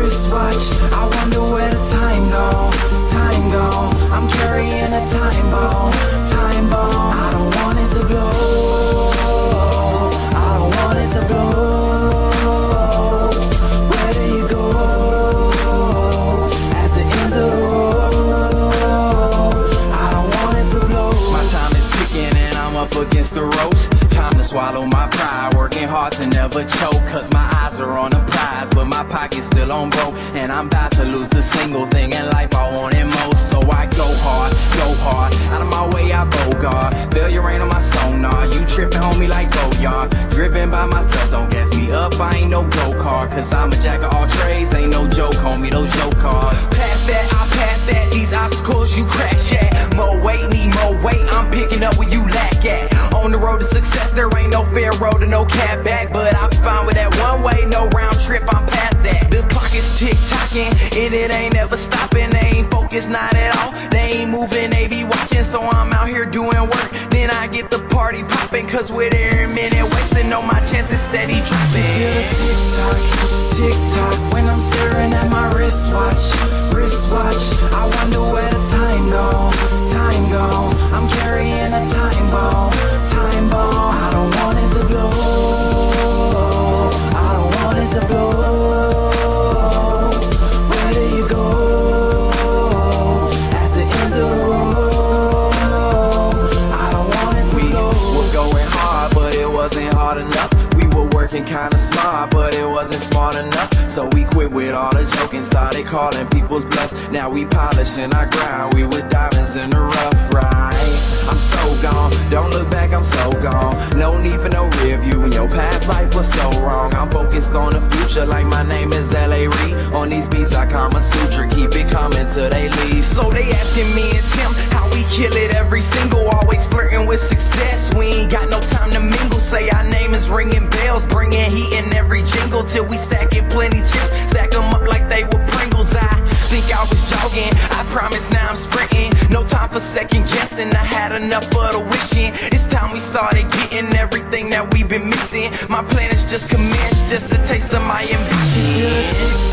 wristwatch. I wonder where the time gone, time gone. I'm carrying a time bomb, time bomb. I don't want it to blow, I don't want it to blow. Where do you go at the end of the road? I don't want it to blow. My time is ticking and I'm up against the ropes. Time to swallow my pride, working hard to never choke. Cause my eyes are on the prize, but my pocket's still on broke. And I'm about to lose the single thing in life I wanted most. So I go hard, out of my way I bogart. Failure ain't on my sonar, you tripping homie like Goyard. Driven by myself, don't gas me up, I ain't no go-kart. Cause I'm a jack of all trades, ain't no joke homie, those joke cars. Past that, I pass that, these obstacles you crash at. More weight, need more weight, I'm picking up where you lack at. On the road to success, there ain't no fair road and no cab back. But I'm fine with that one way, no round trip, I'm past that. The clock is tick-tocking, and it ain't never stopping. They ain't focused, not at all, they ain't moving, they be watching. So I'm out here doing work, then I get the party popping. Cause with every minute wasting, know my chances steady dropping. Feel the tick-tock, tick-tock, when I'm staring at my wristwatch, wristwatch. I wonder where the time gone, time gone. I'm carrying a time bomb, time bomb. I don't want it to blow, I don't want it to blow. Where do you go at the end of the road? I don't want it to blow. We were going hard, but it wasn't hard enough. We were working kinda smart, but it wasn't smart enough. So we quit with all the joking, started calling people's bluffs. Now we polishing our grind, we with diamonds in the rough, right? I'm so gone, don't look back, I'm so gone. No need for no rear view, when your past life was so wrong. I'm focused on the future like my name is L.A. Reid. On these beats I Kama Sutra, keep it coming till they leave. So they asking me and Tim how we kill it every single. Always flirting with success, we ain't got no time to mingle. Say our name is ringing bells, bringing heat in every jingle. Till we stacking plenty chips, stack them up like they were Pringles. I think I was jogging, I promise now I'm sprinting. No time for second guessing, I had enough of the wishing. It's time we started getting everything that we've been missing. My plan is just commenced, just a taste of my ambition.